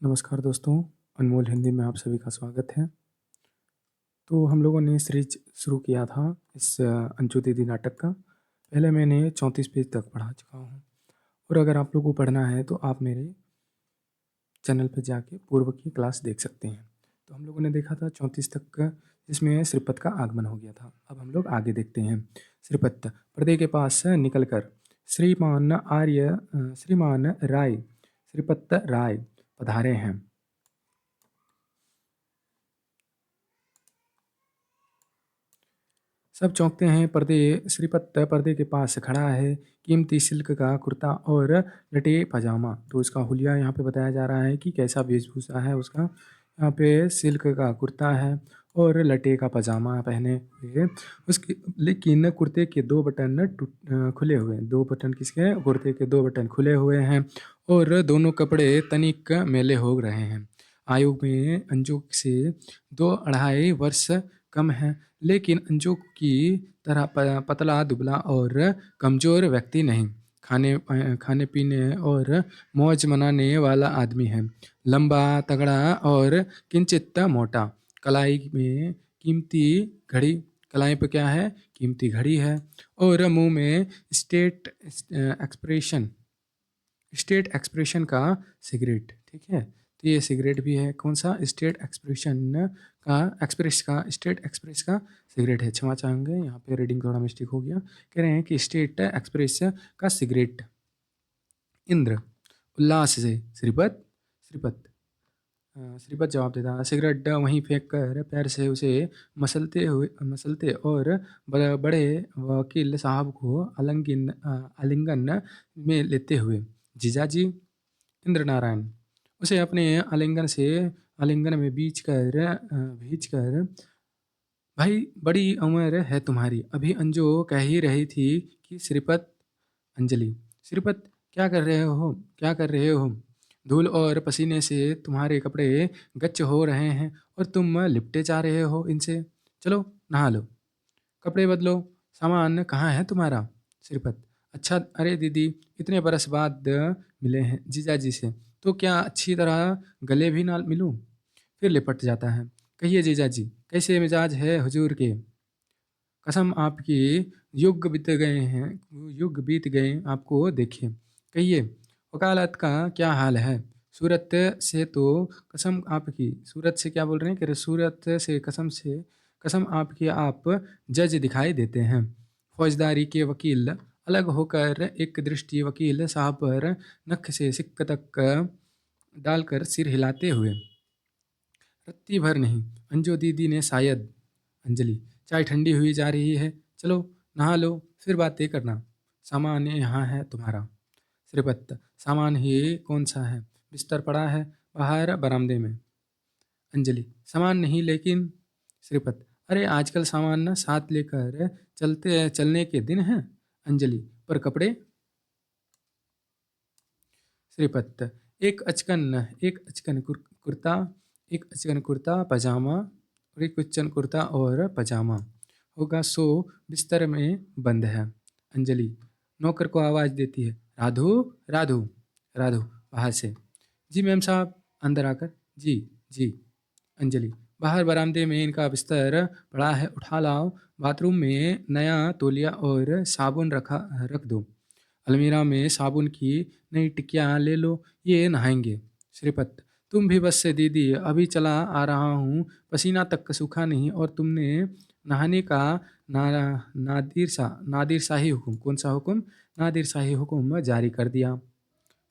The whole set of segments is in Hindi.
नमस्कार दोस्तों, अनमोल हिंदी में आप सभी का स्वागत है। तो हम लोगों ने सीरीज शुरू किया था इस अंजू दीदी नाटक का। पहले मैंने 34 पेज तक पढ़ा चुका हूँ और अगर आप लोगों को पढ़ना है तो आप मेरे चैनल पर जाके पूर्व की क्लास देख सकते हैं। तो हम लोगों ने देखा था 34 तक का, जिसमें श्रीपत का आगमन हो गया था। अब हम लोग आगे देखते हैं। श्रीपत पर्दे के पास से निकलकर श्रीमान राय श्रीपत राय पधारे हैं। सब चौंकते हैं। श्रीपत पर्दे के पास खड़ा है। कीमती सिल्क का कुर्ता और लटे पजामा। तो इसका हुलिया यहाँ पे बताया जा रहा है कि कैसा वेशभूषा है उसका। यहाँ पे सिल्क का कुर्ता है और लटे का पजामा पहने हुए उसकी, लेकिन कुर्ते के दो बटन खुले हुए हैं। दो बटन किसके? कुर्ते के दो बटन खुले हुए हैं और दोनों कपड़े तनिक मैले हो रहे हैं। आयु में अंजू से 2-2.5 वर्ष कम है, लेकिन अंजू की तरह पतला दुबला और कमज़ोर व्यक्ति नहीं। खाने पीने और मौज मनाने वाला आदमी है। लंबा तगड़ा और किंचित मोटा। कलाई में कीमती घड़ी। कलाई पे क्या है? कीमती घड़ी है। और मुंह में स्टेट एक्सप्रेशन का सिगरेट। ठीक है, तो ये सिगरेट भी है। कौन सा? स्टेट एक्सप्रेस का सिगरेट है। क्षमा चाहेंगे, यहाँ पे रीडिंग थोड़ा मिस्टेक हो गया। कह रहे हैं कि स्टेट एक्सप्रेस का सिगरेट। इंद्र उल्लास से श्रीपत श्रीपत जवाब देता। सिगरेट वहीं फेंक कर पैर से उसे मसलते और बड़े वकील साहब को आलिंगन में लेते हुए, जीजाजी। इंद्र नारायण उसे अपने आलिंगन में भींच कर, भाई बड़ी उम्र है तुम्हारी। अभी अंजू कह ही रही थी कि श्रीपत। अंजलि श्रीपत क्या कर रहे हो? धूल और पसीने से तुम्हारे कपड़े गच्च हो रहे हैं और तुम लिपटे जा रहे हो इनसे। चलो नहा लो, कपड़े बदलो। सामान कहाँ है तुम्हारा? श्रीपत अच्छा, अरे दीदी, इतने बरस बाद मिले हैं जीजाजी से, तो क्या अच्छी तरह गले भी ना मिलूं? फिर लिपट जाता है। कहिए जीजाजी, कैसे मिजाज है हुजूर के? कसम आपकी, युग बीत गए आपको देखे। कहिए, वकालत का क्या हाल है? सूरत से तो कसम आपकी, सूरत से क्या बोल रहे हैं कि सूरत से कसम आपकी, आप जज दिखाई देते हैं। फौजदारी के वकील अलग होकर एक दृष्टि वकील साहब पर नख से सिक्क तक डालकर सिर हिलाते हुए, रत्ती भर नहीं अंजू दीदी ने शायद। अंजलि चाय ठंडी हुई जा रही है, चलो नहा लो, फिर बातें करना। सामान यहाँ है तुम्हारा। श्रीपत सामान ही कौन सा है? बिस्तर पड़ा है बाहर बरामदे में। अंजलि सामान नहीं लेकिन। श्रीपत अरे आजकल सामान ना साथ लेकर चलने के दिन हैं। अंजलि पर कपड़े? श्रीपत एक अचकन कुर्ता, एक अचकन कुर्ता पजामा और एक अचकन कुर्ता और पजामा होगा, सो बिस्तर में बंद है। अंजलि नौकर को आवाज़ देती है, राधु राधु राधु बाहर से। जी मैम साहब। अंदर आकर, जी जी। अंजलि बाहर बरामदे में इनका बिस्तर पड़ा है, उठा लाओ। बाथरूम में नया तौलिया और साबुन रख दो। अलमीरा में साबुन की नई टिकिया ले लो, ये नहाएंगे। श्रीपत तुम भी बस से दीदी, अभी चला आ रहा हूँ, पसीना तक सूखा नहीं और तुमने नहाने का नादिर शाही हुक्म, कौन सा हुक्म? नादिर शाही हुक्म जारी कर दिया।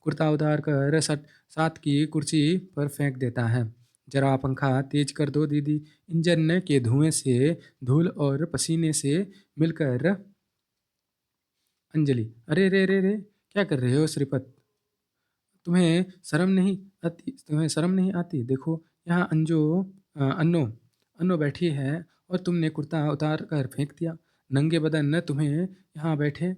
कुर्ता उतार कर साथ की कुर्सी पर फेंक देता है। जरा पंखा तेज कर दो दीदी, इंजन के धुएं से धूल और पसीने से मिलकर। अंजलि अरे रे रे रे, क्या कर रहे हो श्रीपत? तुम्हें शर्म नहीं आती? देखो यहाँ अन्नो बैठी है और तुमने कुर्ता उतार कर फेंक दिया। नंगे बदन तुम्हें यहाँ बैठे।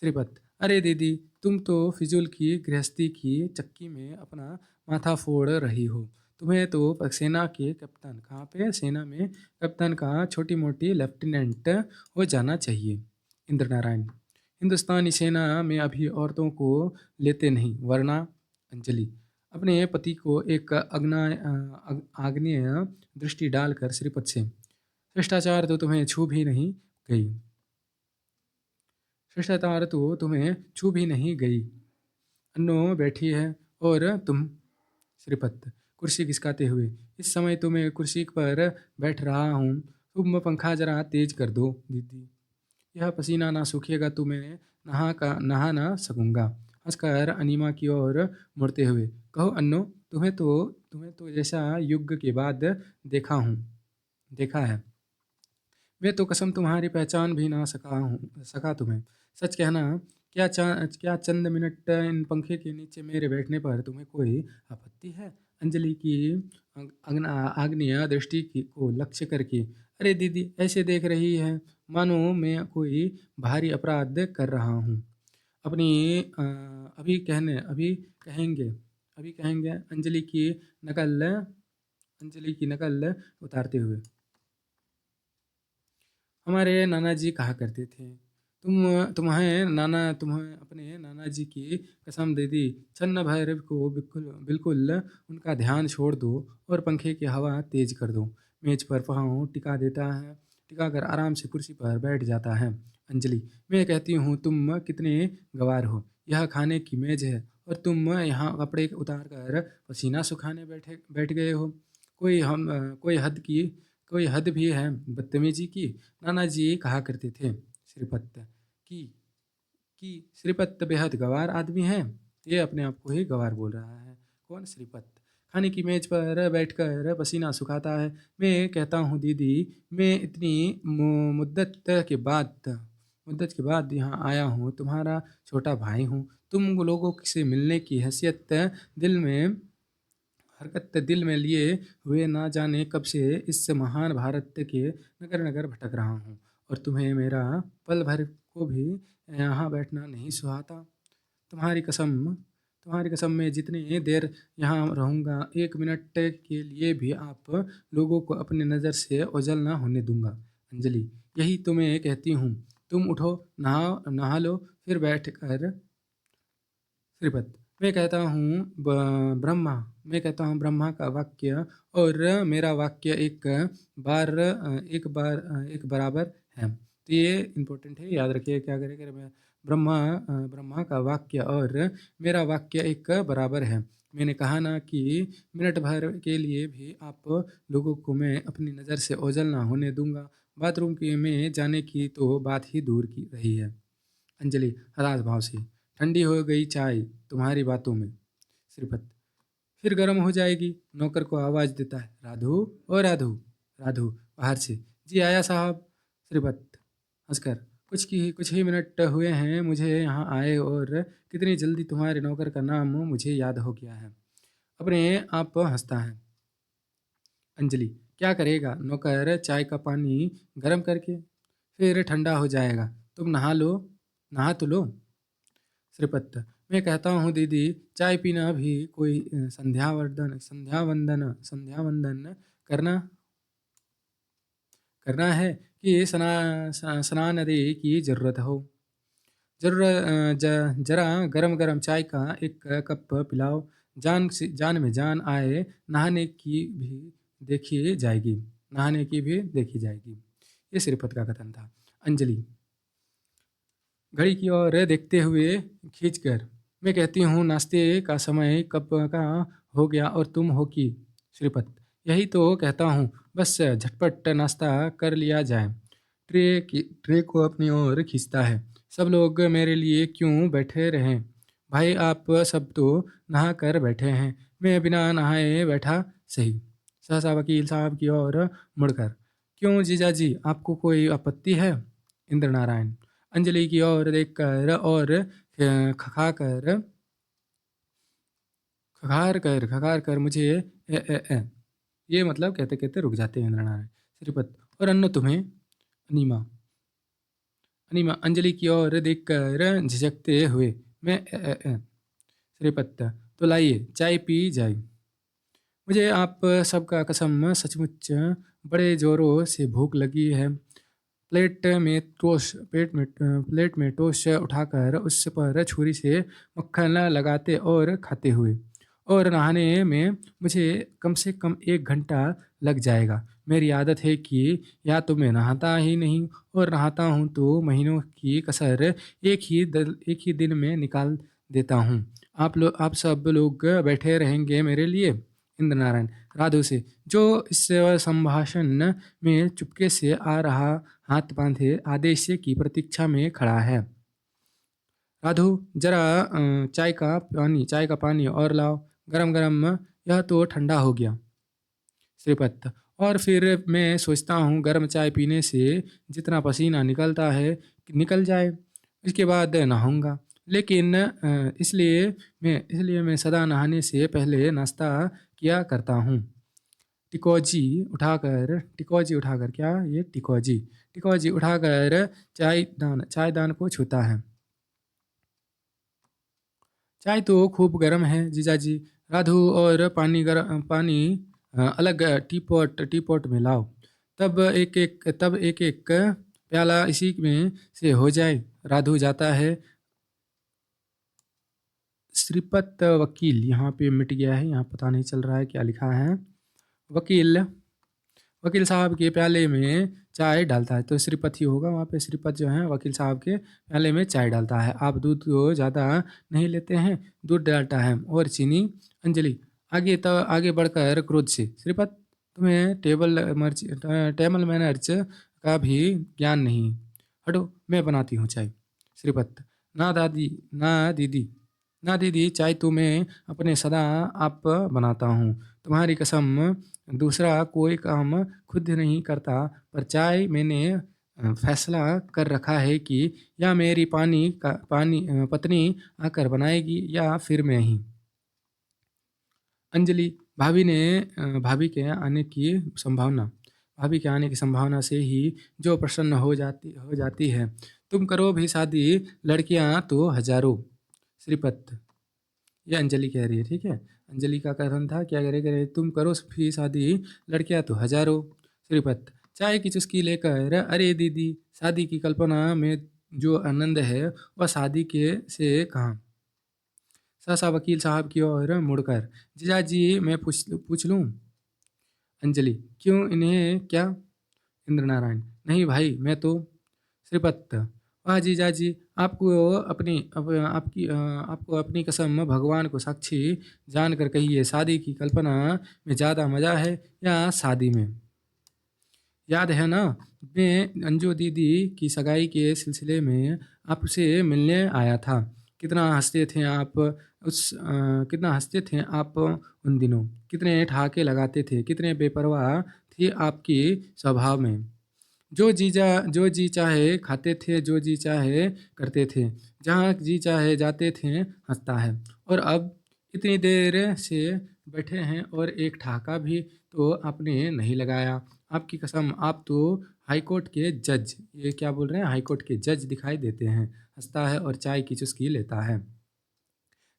श्रीपत अरे दीदी, तुम तो फिजूल की गृहस्थी की चक्की में अपना माथा फोड़ रही हो। तुम्हें तो सेना के कप्तान, कहाँ पे? सेना में कप्तान का छोटी मोटी लेफ्टिनेंट हो जाना चाहिए। इंद्र नारायण हिंदुस्तानी सेना में अभी औरतों को लेते नहीं, वरना। अंजलि अपने पति को एक आग्नेय दृष्टि डालकर श्रीपत से, शिष्टाचार तो तुम्हें छू भी नहीं गई, शिष्टाचार तो तुम्हें छू भी नहीं गई। अन्नो बैठी है और तुम, श्रीपत कुर्सी खिसकाते हुए, इस समय तो मैं कुर्सी पर बैठ रहा हूँ, तुम पंखा जरा तेज कर दो दीदी, यह पसीना ना सूखेगा तो मैं नहा ना सकूँगा। हंसकर अनीमा की ओर मुड़ते हुए, कहो अन्नो, तुम्हें तो जैसा युग के बाद देखा है, मैं तो कसम तुम्हारी पहचान भी ना सका तुम्हें। सच कहना, क्या चंद मिनट इन पंखे के नीचे मेरे बैठने पर तुम्हें कोई आपत्ति है? अंजलि की आग्नेय दृष्टि को लक्ष्य करके, अरे दीदी ऐसे देख रही है मानो मैं कोई भारी अपराध कर रहा हूँ। अपनी अ, अभी कहेंगे अंजलि की नकल उतारते हुए, हमारे नाना जी कहा करते थे, तुम्हें अपने नाना जी की कसम दे दी, छन्न भर को बिल्कुल बिल्कुल उनका ध्यान छोड़ दो और पंखे की हवा तेज कर दो। मेज पर पाँव टिका कर आराम से कुर्सी पर बैठ जाता है। अंजलि, मैं कहती हूँ तुम कितने गवार हो, यह खाने की मेज है और तुम यहाँ कपड़े उतार कर पसीना सुखाने बैठ गए हो। कोई हम कोई हद भी है बदतमीजी की। नाना जी कहा करते थे, श्रीपत की कि श्रीपत बेहद गंवार आदमी है। ये अपने आप को ही गंवार बोल रहा है। कौन? श्रीपत। खाने की मेज पर बैठकर पसीना सुखाता है। मैं कहता हूँ दीदी, मैं इतनी मुद्दत के बाद यहाँ आया हूँ, तुम्हारा छोटा भाई हूँ। तुम लोगों से मिलने की हरकत दिल में लिए हुए ना जाने कब से इस महान भारत के नगर नगर भटक रहा हूँ, और तुम्हें मेरा पल भर को भी यहाँ बैठना नहीं सुहाता। तुम्हारी कसम मैं जितनी देर यहाँ रहूँगा, एक मिनट के लिए भी आप लोगों को अपनी नज़र से ओझल ना होने दूंगा। अंजलि, यही तो मैं कहती हूँ, तुम उठो, नहा लो, फिर बैठ कर। श्रीपद, मैं कहता हूँ ब्रह्मा का वाक्य और मेरा वाक्य एक बराबर है। तो ये इम्पोर्टेंट है, याद रखिए। क्या करें मैं, ब्रह्मा का वाक्य और मेरा वाक्य एक बराबर है। मैंने कहा ना कि मिनट भर के लिए भी आप लोगों को मैं अपनी नज़र से ओझल ना होने दूंगा। बाथरूम के में जाने की तो बात ही दूर की रही है। अंजलि हताश भाव से, ठंडी हो गई चाय तुम्हारी बातों में। श्रीपत, फिर गर्म हो जाएगी। नौकर को आवाज़ देता है, राधु, ओ राधु। राधु बाहर से, जी आया साहब। श्रीपत हंसकर, कुछ ही मिनट हुए हैं मुझे यहाँ आए और कितनी जल्दी तुम्हारे नौकर का नाम मुझे याद हो गया है। अपने आप हंसता है। अंजलि, क्या करेगा नौकर, चाय का पानी गर्म करके, फिर ठंडा हो जाएगा, तुम नहा तो लो। श्रीपत, मैं कहता हूँ दीदी, चाय पीना भी कोई संध्या वंदन करना करना है कि स्नान आदि की जरूरत हो। जरा गरम गरम चाय का एक कप पिलाओ, जान में जान आए, नहाने की भी देखी जाएगी। ये श्रीपत का कथन था। अंजलि घड़ी की ओर देखते हुए खींचकर, मैं कहती हूँ नाश्ते का समय कब का हो गया और तुम हो कि। श्रीपत, यही तो कहता हूँ, बस झटपट नाश्ता कर लिया जाए। ट्रे को अपनी ओर खींचता है। सब लोग मेरे लिए क्यों बैठे रहें? भाई आप सब तो नहा कर बैठे हैं, मैं बिना नहाए बैठा सही। सहसा वकील साहब की ओर मुड़कर, क्यों जीजाजी, आपको कोई आपत्ति है? इंद्र नारायण अंजलि की ओर देखकर और खखा कर खखार कर मुझे ये मतलब कहते कहते रुक जाते हैं इंद्र नारायण। श्रीपत, और अन्नो तुम्हें? अनीमा अंजलि की ओर देखकर झिझकते हुए, मैं श्रीपत, तो लाइए चाय पी जाए। मुझे आप सबका कसम सचमुच बड़े जोरों से भूख लगी है। प्लेट में टोस्ट उठाकर उस पर छुरी से मक्खन लगाते और खाते हुए, और नहाने में मुझे कम से कम 1 घंटा लग जाएगा। मेरी आदत है कि या तो मैं नहाता ही नहीं और नहाता हूँ तो महीनों की कसर एक ही दिन में निकाल देता हूँ। आप सब लोग बैठे रहेंगे मेरे लिए? इंद्र नारायण राधु से, जो इस संभाषण में चुपके से आ रहा हाथ बांधे आदेश की प्रतीक्षा में खड़ा है। राधु, जरा चाय का पानी और लाओ, गरम गरम, यह तो ठंडा हो गया। श्रीपत, और फिर मैं सोचता हूँ गर्म चाय पीने से जितना पसीना निकलता है निकल जाए, इसके बाद नहाऊंगा। लेकिन इसलिए मैं सदा नहाने से पहले नाश्ता किया करता हूँ। टिकोजी उठाकर क्या ये टिकोजी उठाकर चायदान को छूता है। चाय तो खूब गर्म है जीजाजी। राधु, और पानी अलग टीपॉट में लाओ। तब एक एक प्याला इसी में से हो जाए। राधु जाता है। श्रीपत वकील, यहाँ पे मिट गया है, यहाँ पता नहीं चल रहा है क्या लिखा है। वकील वकील साहब के प्याले में चाय डालता है, तो श्रीपत ही होगा वहाँ पे। श्रीपत जो है वकील साहब के प्याले में चाय डालता है। आप दूध को ज़्यादा नहीं लेते हैं, दूध डालता है और चीनी। अंजलि आगे बढ़कर क्रोध से, श्रीपत, तुम्हें टेबल मैनर्स का भी ज्ञान नहीं। हटो, मैं बनाती हूँ चाय। श्रीपत, ना दादी, ना दीदी, ना दीदी, चाय तो मैं अपने सदा आप बनाता हूँ, तुम्हारी कसम। दूसरा कोई काम खुद नहीं करता, पर चाय मैंने फैसला कर रखा है कि या मेरी पत्नी आकर बनाएगी या फिर मैं ही। अंजलि, भाभी के आने की संभावना से ही जो प्रसन्न हो जाती है। तुम करो भी शादी, लड़कियां तो हजारों। श्रीपत, ये अंजलि कह रही है, ठीक है। अंजलि का कथन था, क्या करे तुम करो भी शादी, लड़कियां तो हजारों। श्रीपत, चाय की चुस्की लेकर, अरे दीदी, शादी की कल्पना में जो आनंद है वह शादी के से कहाँ। सहसा वकील साहब की ओर मुड़कर, जीजाजी, मैं पूछ लूँ? अंजलि, क्यों, इन्हें क्या? इंद्र नारायण, नहीं भाई, मैं तो। श्रीपत, वाह जीजाजी, आपको अपनी कसम भगवान को साक्षी जानकर कहिए, शादी की कल्पना में ज़्यादा मज़ा है या शादी में? याद है ना, मैं अंजू दीदी की सगाई के सिलसिले में आपसे मिलने आया था। कितना हंसते थे आप उन दिनों। कितने ठहाके लगाते थे, कितने बेपरवाह थी आपकी स्वभाव में। जो जी चाहे खाते थे, जो जी चाहे करते थे, जहाँ जी चाहे जाते थे, हंसता है। और अब इतनी देर से बैठे हैं और एक ठहाका भी तो आपने नहीं लगाया। आपकी कसम, आप तो हाई कोर्ट के जज, ये क्या बोल रहे हैं, हाई कोर्ट के जज दिखाई देते हैं। हंसता है और चाय की चुस्की लेता है।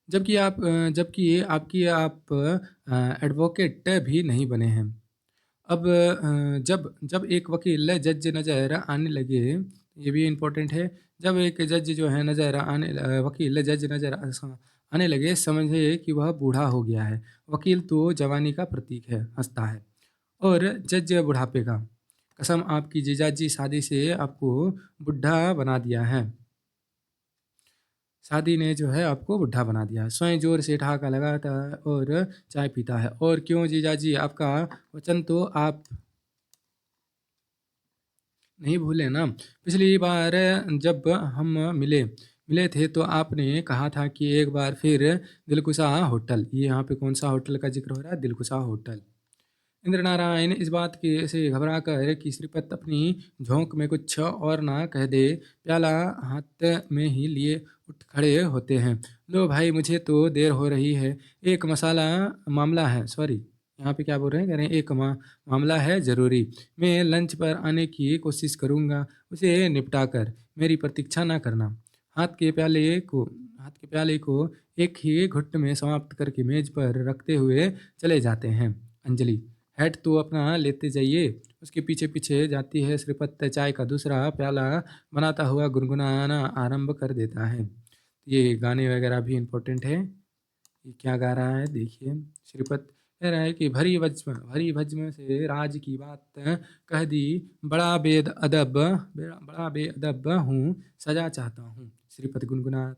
जबकि आप एडवोकेट भी नहीं बने हैं। अब जब जब एक वकील जज नज़र आने लगे, ये भी इम्पोर्टेंट है। जब एक जज जो है वकील जज नज़र आने लगे, समझे कि वह बूढ़ा हो गया है। वकील तो जवानी का प्रतीक है, हंसता है। और जज बुढ़ापे का। कसम, आपकी जीजाजी शादी से आपको बुढ़ा बना दिया है। शादी ने जो है आपको बुढ़ा बना दिया है। स्वयं जोर से ठहाका लगाता है और चाय पीता है। और क्यों जीजाजी, आपका वचन तो आप नहीं भूले ना। पिछली बार जब हम मिले थे तो आपने कहा था कि एक बार फिर दिलकुशा होटल, ये यहाँ पे कौन सा होटल का जिक्र हो रहा है? दिलकुशा होटल। इंद्र नारायण इस बात के से घबरा कर कि श्रीपत अपनी झोंक में कुछ और ना कह दे, प्याला हाथ में ही लिए उठ खड़े होते हैं। लो भाई, मुझे तो देर हो रही है। एक मामला है, सॉरी, यहाँ पे क्या बोल रहे हैं, कह रहे हैं एक मामला है ज़रूरी। मैं लंच पर आने की कोशिश करूँगा, उसे निपटा कर मेरी प्रतीक्षा ना करना। हाथ के प्याले को एक ही घुट में समाप्त करके मेज पर रखते हुए चले जाते हैं। अंजलि, हेड तो अपना लेते जाइए। उसके पीछे पीछे जाती है। श्रीपत चाय का दूसरा प्याला बनाता हुआ गुनगुनाना आरंभ कर देता है। ये गाने वगैरह भी इम्पोर्टेंट है। ये क्या गा रहा है देखिए। श्रीपत कह रहा है कि भरी भज्म से राज की बात कह दी, बड़ा बेअदब हूँ, सजा चाहता हूँ। श्रीपत गुनगुना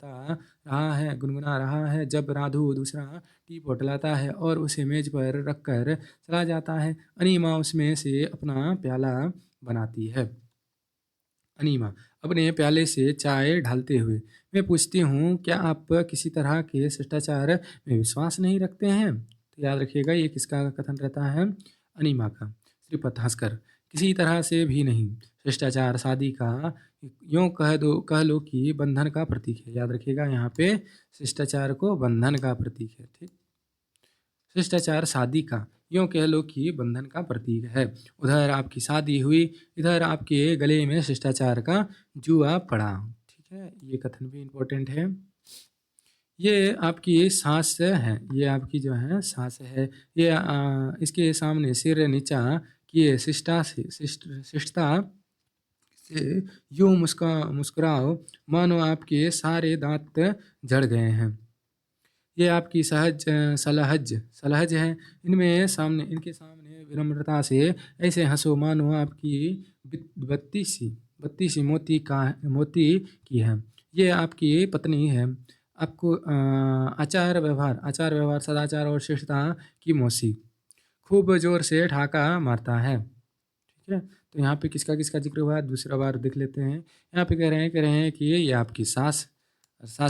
रहा है जब राधु दूसरा टी पॉट लाता है और उसे मेज पर रखकर चला जाता है। अनीमा उसमें से अपना प्याला बनाती है। अनीमा अपने प्याले से चाय ढालते हुए, मैं पूछती हूँ क्या आप किसी तरह के शिष्टाचार में विश्वास नहीं रखते हैं? तो याद रखिएगा ये किसका कथन रहता है? अनीमा का। श्रीपत हंसकर, किसी तरह से भी नहीं। शिष्टाचार शादी का यूँ कह लो कि बंधन का प्रतीक है। याद रखिएगा यहाँ पे शिष्टाचार को बंधन का प्रतीक है। ठीक, शिष्टाचार शादी का यूँ कह लो कि बंधन का प्रतीक है। उधर आपकी शादी हुई, इधर आपके गले में शिष्टाचार का जुआ पड़ा। ठीक है, ये कथन भी इम्पोर्टेंट है। ये आपकी सांस है, ये आपकी जो है सांस है। ये इसके सामने सिर नीचा किए शिष्टता से यूँ मुस्कुराओ मानो आपके सारे दांत झड़ गए हैं। ये आपकी सलहज है। इनके सामने विनम्रता से ऐसे हंसो मानो आपकी बत्ती सी मोती की है। ये आपकी पत्नी है। आपको आचार व्यवहार सदाचार और शिष्टता की मौसी खूब जोर से ठाका मारता है। ठीक है, तो यहाँ पे किसका किसका जिक्र हुआ दूसरा बार देख लेते हैं। यहाँ पे कह रहे हैं कि ये आपकी सास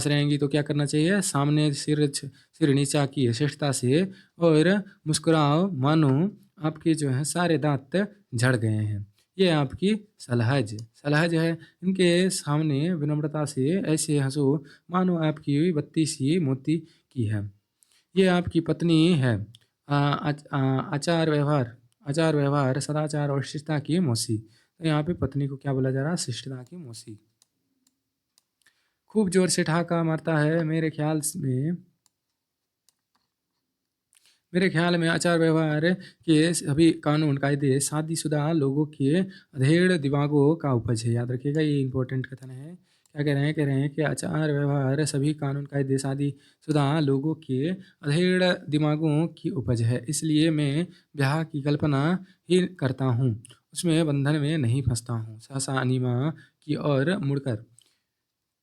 रहेंगी तो क्या करना चाहिए? सामने सिर नीचा की श्रेष्ठता से और मुस्कुराओ मानो आपके जो है सारे दांत झड़ गए हैं। ये आपकी सलहज है। इनके सामने विनम्रता से ऐसे हंसो मानो आपकी बत्ती सी मोती की है। ये आपकी पत्नी है। आचार व्यवहार सदाचार और शिष्टता की मौसी। तो यहाँ पे पत्नी को क्या बोला जा रहा है? शिष्टता की मौसी। खूब जोर से ठहाका मारता है। मेरे ख्याल में आचार व्यवहार के सभी कानून कायदे शादीशुदा लोगों के अधेड़ दिमागों का उपज है। याद रखिएगा ये इंपॉर्टेंट कथन है। क्या कह रहे हैं कि आचार व्यवहार सभी कानून कायदे शादीशुदा लोगों के अधेड़ दिमागों की उपज है। इसलिए मैं ब्याह की कल्पना ही करता हूँ, उसमें बंधन में नहीं फंसता हूँ। सहसा अनीमा की ओर मुड़कर,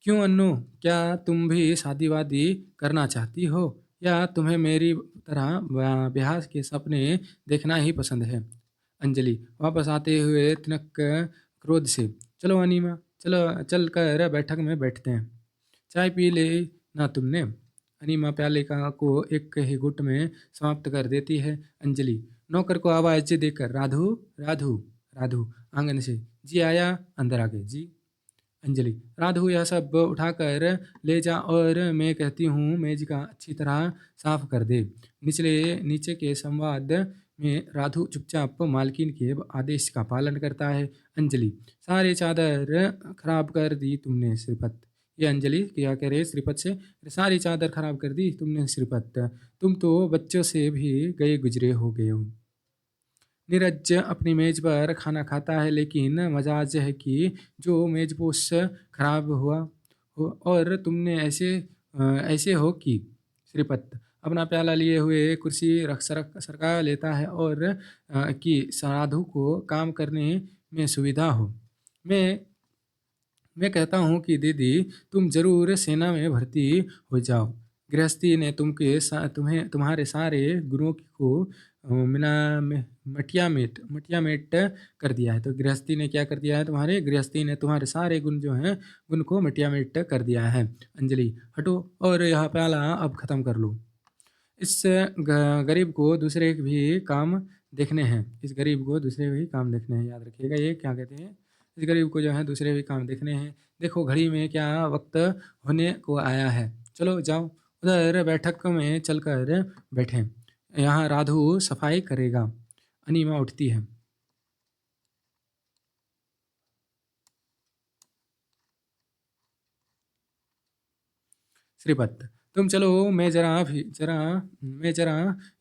क्यों अन्नू, क्या तुम भी शादी वादी करना चाहती हो या तुम्हें मेरी तरह ब्याह के सपने देखना ही पसंद है? अंजलि वापस आते हुए तिनक क्रोध से, चलो अनीमा, चल कर बैठक में बैठते हैं। चाय पी ले ना तुमने? अनीमा प्याले को एक ही घुट में समाप्त कर देती है। अंजलि नौकर को आवाज देकर, राधु राधु राधु आंगन से, जी आया, अंदर आ गए जी। अंजलि राधु यह सब उठाकर ले जा और मैं कहती हूँ मेज का अच्छी तरह साफ कर दे। नीचे के संवाद में राधु चुपचाप मालकिन के आदेश का पालन करता है। अंजलि सारे चादर खराब कर दी तुमने श्रीपत। ये अंजलि क्या कह रहे श्रीपत से? सारी चादर खराब कर दी तुमने श्रीपत, तुम तो बच्चों से भी गए गुजरे हो गए हो। नीरज अपनी मेज पर खाना खाता है लेकिन मजाज है कि जो मेजपोश खराब हुआ हो और तुमने ऐसे हो कि। श्रीपत अपना प्याला लिए हुए कुर्सी सरका लेता है और कि साधु को काम करने में सुविधा हो। मैं कहता हूँ कि दीदी तुम जरूर सेना में भर्ती हो जाओ। गृहस्थी ने तुम्हारे सारे गुणों को मटिया मेट कर दिया है। तो गृहस्थी ने क्या कर दिया है? गृहस्थी ने तुम्हारे सारे गुण जो हैं उनको मटिया मेट कर दिया है। अंजलि हटो और यह प्याला अब खत्म कर लो। इस गरीब को दूसरे भी काम देखने हैं। याद रखिएगा ये क्या कहते हैं? इस गरीब को जो है दूसरे भी काम देखने हैं। देखो घड़ी में क्या वक्त होने को आया है। चलो जाओ उधर बैठक में चलकर बैठें, यहाँ राधु सफाई करेगा। अनीमा उठती है। श्रीपत तुम चलो, मैं जरा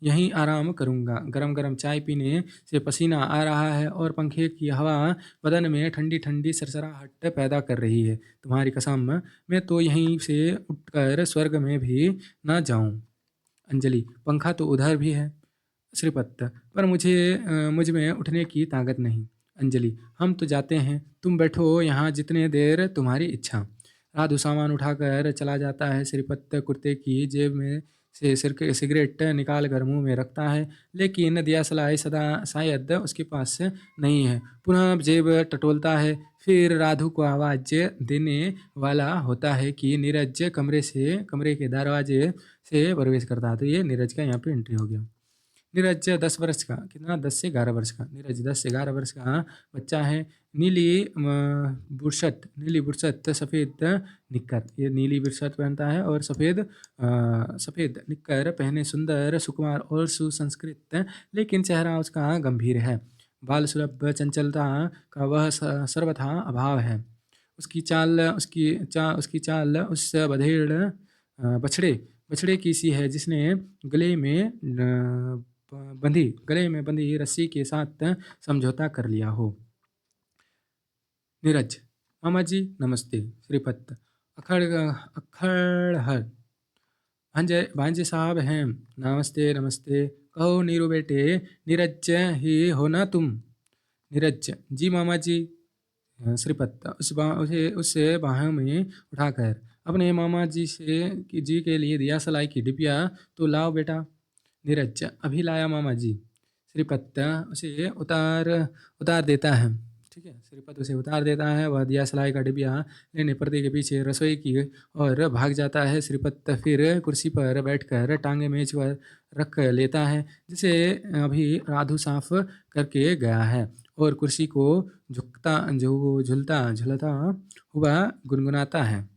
यहीं आराम करूंगा। गरम गरम चाय पीने से पसीना आ रहा है और पंखे की हवा बदन में ठंडी ठंडी सरसराहट पैदा कर रही है। तुम्हारी कसम, मैं तो यहीं से उठकर स्वर्ग में भी ना जाऊं। अंजलि, पंखा तो उधर भी है। श्रीपत, पर मुझ में उठने की ताकत नहीं। अंजलि, हम तो जाते हैं, तुम बैठो यहाँ जितने देर तुम्हारी इच्छा। राधु सामान उठाकर चला जाता है। श्रीपत कुर्ते की जेब में से सिगरेट निकाल कर मुंह में रखता है, लेकिन दियासलाई सदा शायद उसके पास नहीं है। पुनः जेब टटोलता है, फिर राधु को आवाज़ देने वाला होता है कि नीरज कमरे के दरवाजे से प्रवेश करता है। तो ये नीरज का यहाँ पे एंट्री हो गया। नीरज 10 वर्ष का, कितना, 10 से 11 वर्ष का, नीरज 10 से 11 वर्ष का बच्चा है। नीली बुरशत, सफ़ेद निक्कर, ये नीली बुरशत पहनता है और सफ़ेद निक्कर पहने, सुंदर, सुकुमार और सुसंस्कृत, लेकिन चेहरा उसका गंभीर है। बाल सुलभ चंचलता का वह सर्वथा अभाव है। उसकी चाल उस बछड़े बछड़े की सी है जिसने गले में बंधी रस्सी के साथ समझौता कर लिया हो। नीरज, मामा जी नमस्ते। श्रीपत, अखड़हर, भांजे साहब हैं। नमस्ते नमस्ते, कहो नीरू बेटे, नीरज ही हो ना तुम? नीरज, जी मामा जी। श्रीपत, उससे बाहों में उठाकर, अपने मामा जी के लिए दिया सलाई की डिबिया तो लाओ बेटा। नीरज, अभी लाया मामा जी। श्रीपत उसे उतार देता है। ठीक है, श्रीपत उसे उतार देता है। वह दिया सलाई का डिबिया लेने पर्दे के पीछे रसोई की और भाग जाता है। श्रीपत फिर कुर्सी पर बैठकर टांगे मेज पर रख लेता है, जिसे अभी राधु साफ करके गया है, और कुर्सी को झुलता झुलता हुआ गुनगुनाता है।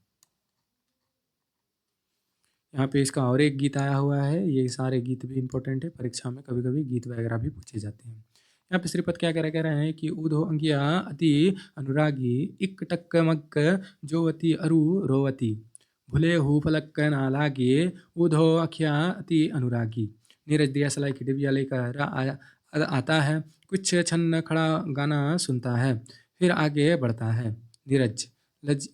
यहाँ पे इसका और एक गीत आया हुआ है। ये सारे गीत भी इंपॉर्टेंट है, परीक्षा में कभी कभी गीत वगैरह भी पूछे जाते हैं। यहाँ पे श्रीपत क्या कह रहे हैं कि ऊधो अंगिया अति अनुरागी, इक टक मक जोवती अरु रोवती, भूले हु फलक ना लागे, ऊधो अखिया अति अनुरागी। नीरज दिया सलाई की डिबिया लेकर आता है, कुछ क्षण खड़ा गाना सुनता है, फिर आगे बढ़ता है। नीरज,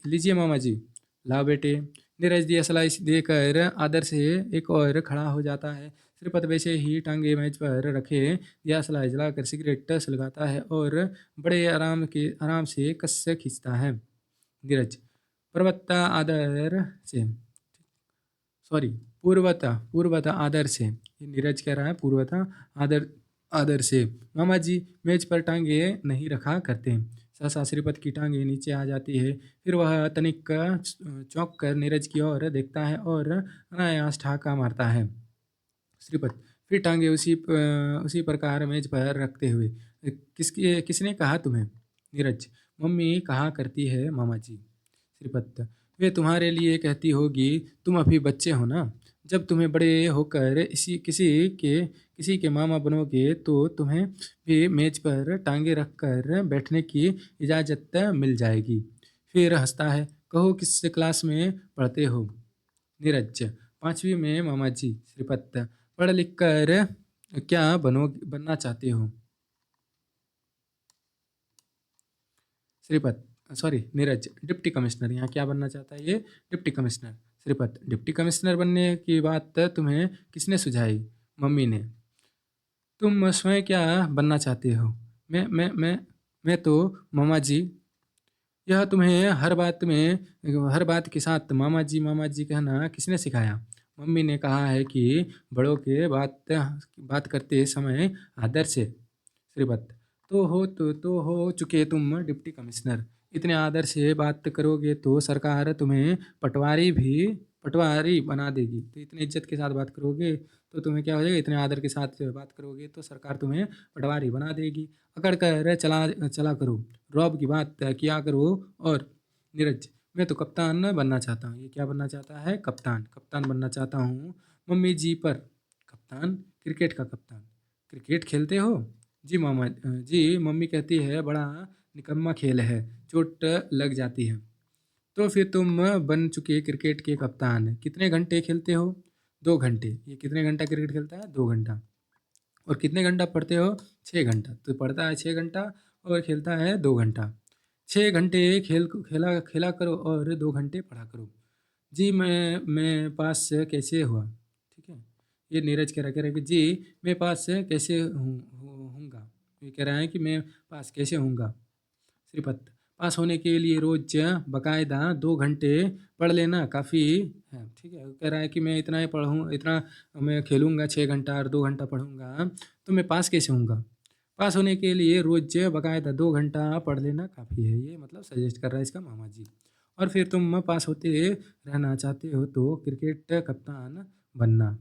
लीजिए मामा जी। लाओ बेटे। नीरज दिया सलाई देकर आदर से एक और खड़ा हो जाता है। श्रीपत वैसे ही टांगे मेज पर रखे दिया सलाई जलाकर सिगरेट सुलगाता है और बड़े आराम से कस से खींचता है। नीरज, पर्वता आदर से, सॉरी, पूर्वता आदर से, ये नीरज कह रहा है पूर्वता आदर से। मामा जी मेज पर टांगे नहीं रखा करते। सहसा श्रीपत की टांगे नीचे आ जाती है। फिर वह तनिक चौंक कर नीरज की ओर देखता है और अनायास ठहाका मारता है। श्रीपत फिर टांगे उसी प्रकार मेज पर रखते हुए, किसने कहा तुम्हें? नीरज, मम्मी कहा करती है मामा जी। श्रीपत, वे तुम्हारे लिए कहती होगी, तुम अभी बच्चे हो ना। जब तुम्हें बड़े होकर किसी के मामा बनोगे तो तुम्हें भी मेज पर टांगे रखकर बैठने की इजाज़त मिल जाएगी। फिर हंसता है। कहो किस क्लास में पढ़ते हो? नीरज, 5वीं में मामा जी। श्रीपत, पढ़ लिख कर क्या बनना चाहते हो? Shripat, sorry Neeraj, deputy commissioner. यहाँ क्या बनना चाहता है ये? Deputy commissioner. Shripat, deputy commissioner बनने की बात तुम्हें किसने सुझाई? मम्मी ने। तुम स्वयं क्या बनना चाहते हो? मैं तो मामा जी। यह तुम्हें हर बात के साथ मामा जी कहना किसने सिखाया? मम्मी ने कहा है कि बड़ों के बात करते समय आदर से। श्रीपत, तो हो चुके तुम डिप्टी कमिश्नर। इतने आदर से बात करोगे तो सरकार तुम्हें पटवारी बना देगी। तो इतनी इज्जत के साथ बात करोगे तो तुम्हें क्या हो जाएगा? इतने आदर के साथ बात करोगे तो सरकार तुम्हें पटवारी बना देगी। अकड़ कर चला करो, रौब की बात किया करो। और नीरज, मैं तो कप्तान बनना चाहता हूँ। ये क्या बनना चाहता है? कप्तान बनना चाहता हूँ मम्मी जी। पर कप्तान, क्रिकेट का कप्तान। क्रिकेट खेलते हो? जी मामा जी, मम्मी कहती है बड़ा निकम्मा खेल है, चोट लग जाती है। तो फिर तुम बन चुके क्रिकेट के कप्तान। कितने घंटे खेलते हो? 2 घंटे। ये कितने घंटा क्रिकेट खेलता है? 2 घंटा। और कितने घंटा पढ़ते हो? 6 घंटा। तो पढ़ता है 6 घंटा और खेलता है 2 घंटा। 6 घंटे खेला खेला करो और 2 घंटे पढ़ा करो। जी मैं पास कैसे हुआ? ठीक है, ये नीरज कह रहा है कि जी मैं पास कैसे हूँगा। ये कह रहा है कि मैं पास कैसे हूँगा। श्रीपत, पास होने के लिए रोज बाकायदा 2 घंटे पढ़ लेना काफ़ी है। ठीक है, कह रहा है कि मैं इतना ही पढ़ूँ, इतना मैं खेलूँगा 6 घंटा और 2 घंटा पढ़ूँगा तो मैं पास कैसे होऊंगा। पास होने के लिए रोज बाकायदा 2 घंटा पढ़ लेना काफ़ी है, ये मतलब सजेस्ट कर रहा है इसका मामा जी। और फिर तुम पास होते रहना चाहते हो तो क्रिकेट बनना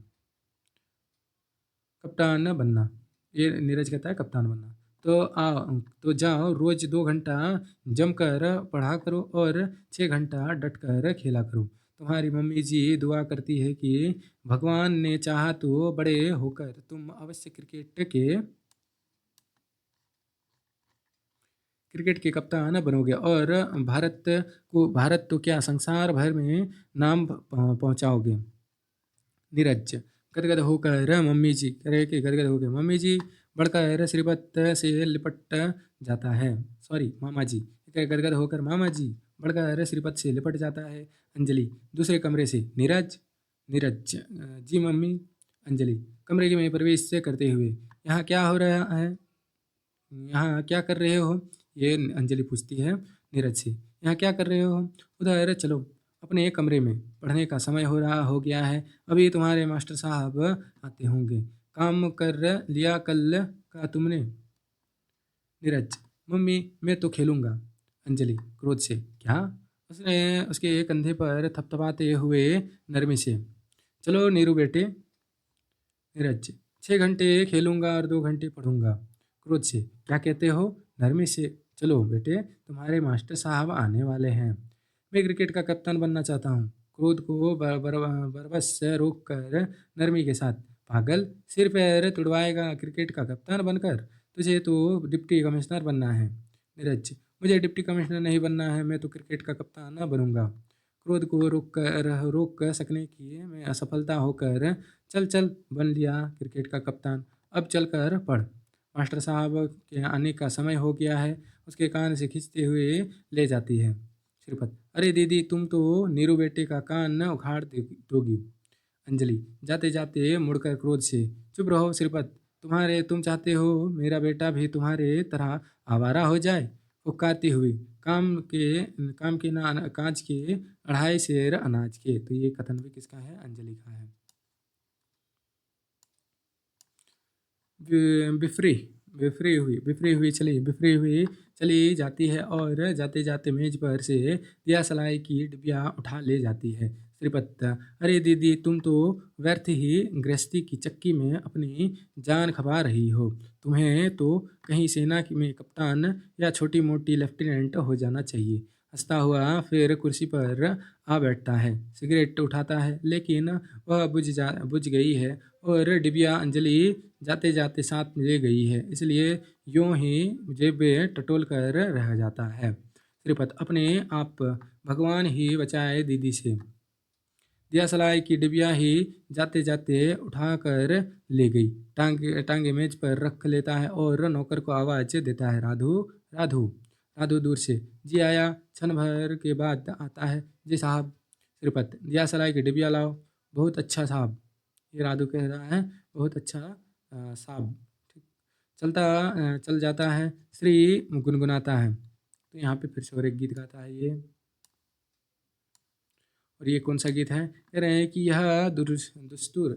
कप्तान बनना। ये नीरज कहता है कप्तान बनना। तो आओ तो जाओ, रोज 2 घंटा जमकर पढ़ा करो और 6 घंटा डट कर खेला करो। तुम्हारी मम्मी जी दुआ करती है कि भगवान ने चाहा तो बड़े होकर तुम अवश्य क्रिकेट के कप्तान बनोगे और भारत तो क्या संसार भर में नाम पहुंचाओगे। नीरज गदगद होकर मम्मी जी करे कि गदगद होकर मम्मी जी बढ़कर श्रीपत से लिपट जाता है। सॉरी, मामा जी गदगद होकर मामा जी बढ़कर श्रीपत से लिपट जाता है। अंजलि दूसरे कमरे से नीरज नीरज जी मम्मी। अंजलि कमरे में प्रवेश करते हुए, यहाँ क्या हो रहा है, यहाँ क्या कर रहे हो। ये अंजलि पूछती है नीरज से, यहाँ क्या कर रहे हो। उधर चलो, अपने एक कमरे में, पढ़ने का समय हो गया है। अभी तुम्हारे मास्टर साहब आते होंगे। काम कर लिया कल का तुमने। नीरज मम्मी मैं तो खेलूंगा। अंजलि क्रोध से, क्या। उसने उसके कंधे पर थपथपाते हुए नरमी से, चलो नीरू बेटे। नीरज 6 घंटे खेलूंगा और 2 घंटे पढ़ूंगा। क्रोध से, क्या कहते हो। नरमी से, चलो बेटे तुम्हारे मास्टर साहब आने वाले हैं। मैं क्रिकेट का कप्तान बनना चाहता हूँ। क्रोध को बरबस रोक कर नरमी के साथ, पागल, सिर पैर तुड़वाएगा क्रिकेट का कप्तान बनकर। तुझे तो डिप्टी कमिश्नर बनना है। नीरज मुझे डिप्टी कमिश्नर नहीं बनना है, मैं तो क्रिकेट का कप्तान बनूंगा। क्रोध को रोक सकने की मैं असफलता होकर, चल चल बन लिया क्रिकेट का कप्तान, अब चल कर पढ़। मास्टर साहब के आने का समय हो गया है। उसके कान से खींचते हुए ले जाती है। श्रीपत, अरे दीदी तुम तो नीरू बेटे का कान उखाड़ दोगी। अंजलि जाते जाते मुड़कर क्रोध से, चुप रहो श्रीपत, तुम चाहते हो मेरा बेटा भी तुम्हारे तरह आवारा हो जाए। फुफकारती हुई, काम के ना कांच के 2.5 सेर अनाज के। तो ये कथन भी किसका है, अंजलि का है। बिफरी बिफरी हुई चली जाती है और जाते जाते मेज पर से दिया सलाई की डिबिया उठा ले जाती है। श्रीपत, अरे दीदी तुम तो व्यर्थ ही गृहस्थी की चक्की में अपनी जान खपा रही हो। तुम्हें तो कहीं सेना में कप्तान या छोटी मोटी लेफ्टिनेंट हो जाना चाहिए। हंसता हुआ फिर कुर्सी पर आ बैठता है, सिगरेट उठाता है, लेकिन वह बुझ गई है और डिबिया अंजलि जाते जाते साथ ले गई है, इसलिए यूं ही जेब टटोल कर रह जाता है। श्रीपत अपने आप, भगवान ही बचाए दीदी से। दिया सलाई की डिबिया ही जाते जाते उठा कर ले गई। टांगे मेज पर रख लेता है और नौकर को आवाज देता है, राधु राधु। राधु दूर से जी आया। क्षण भर के बाद आता है, जी साहब। श्रीपत, दिया सलाई की डिबिया लाओ। बहुत अच्छा साहब। ये राधु कह रहा है, बहुत अच्छा साहब। ठीक, चल जाता है। श्री गुनगुनाता है। तो यहाँ पे फिर से और एक गीत गाता है ये। और ये कौन सा गीत है, कह रहे हैं कि यह दस्तूर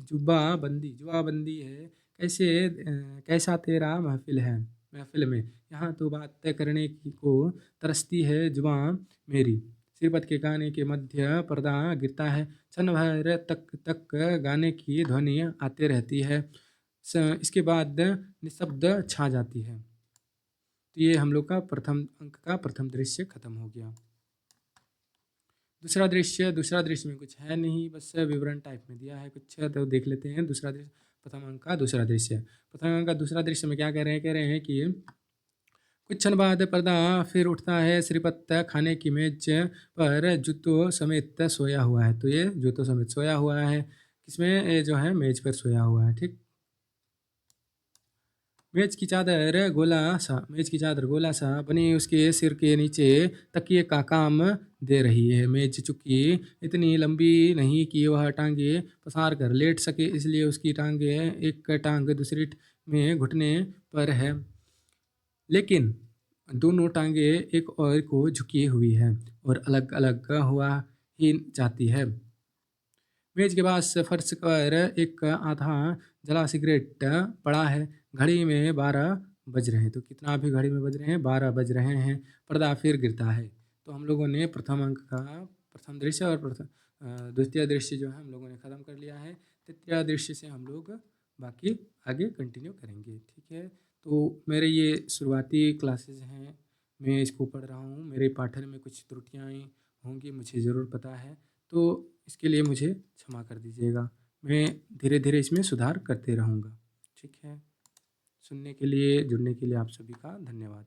जुबाबंदी है। कैसा तेरा महफिल में यहाँ तो बात तय करने की को तरसती है जुबान मेरी। सिरबत के गाने के मध्य पर्दा गिरता है। क्षण भर तक गाने की ध्वनि आते रहती है। इसके बाद निशब्द छा जाती है। तो ये हम लोग का प्रथम अंक का प्रथम दृश्य खत्म हो गया। दूसरा दृश्य में कुछ है नहीं, बस विवरण टाइप में दिया है कुछ, तो देख लेते हैं दूसरा दृश्य। प्रथम अंक का दूसरा दृश्य, प्रथम अंक का दूसरा दृश्य में क्या कह रहे हैं कि कुछ क्षण बाद पर्दा फिर उठता है। श्रीपत खाने की मेज पर जूतों समेत सोया हुआ है। तो ये जूतों समेत सोया हुआ है, किसमें, ये जो है मेज पर सोया हुआ है। ठीक, मेज की चादर गोला सा बनी उसके सिर के नीचे तकिए का काम दे रही है। मेज चूंकि इतनी लंबी नहीं कि वह टांगे पसार कर लेट सके, इसलिए उसकी टांगे एक टांग दूसरी में घुटने पर है, लेकिन दोनों टांगे एक और को झुकी हुई है और अलग अलग हुआ ही जाती है। मेज के पास फर्श पर एक आधा जला सिगरेट पड़ा है। घड़ी में 12 बज रहे हैं। तो कितना भी घड़ी में बज रहे हैं? 12 बज रहे हैं। पर्दा फिर गिरता है। तो हम लोगों ने प्रथम अंक का प्रथम दृश्य और द्वितीय दृश्य जो है हम लोगों ने ख़त्म कर लिया है। तृतीय दृश्य से हम लोग बाकी आगे कंटिन्यू करेंगे। ठीक है, तो मेरे ये शुरुआती क्लासेस हैं, मैं इसको पढ़ रहा हूँ। मेरे पाठन में कुछ त्रुटियाँ होंगी, मुझे ज़रूर पता है, तो इसके लिए मुझे क्षमा कर दीजिएगा। मैं धीरे धीरे इसमें सुधार करते रहूँगा। ठीक है, सुनने के लिए, जुड़ने के लिए आप सभी का धन्यवाद।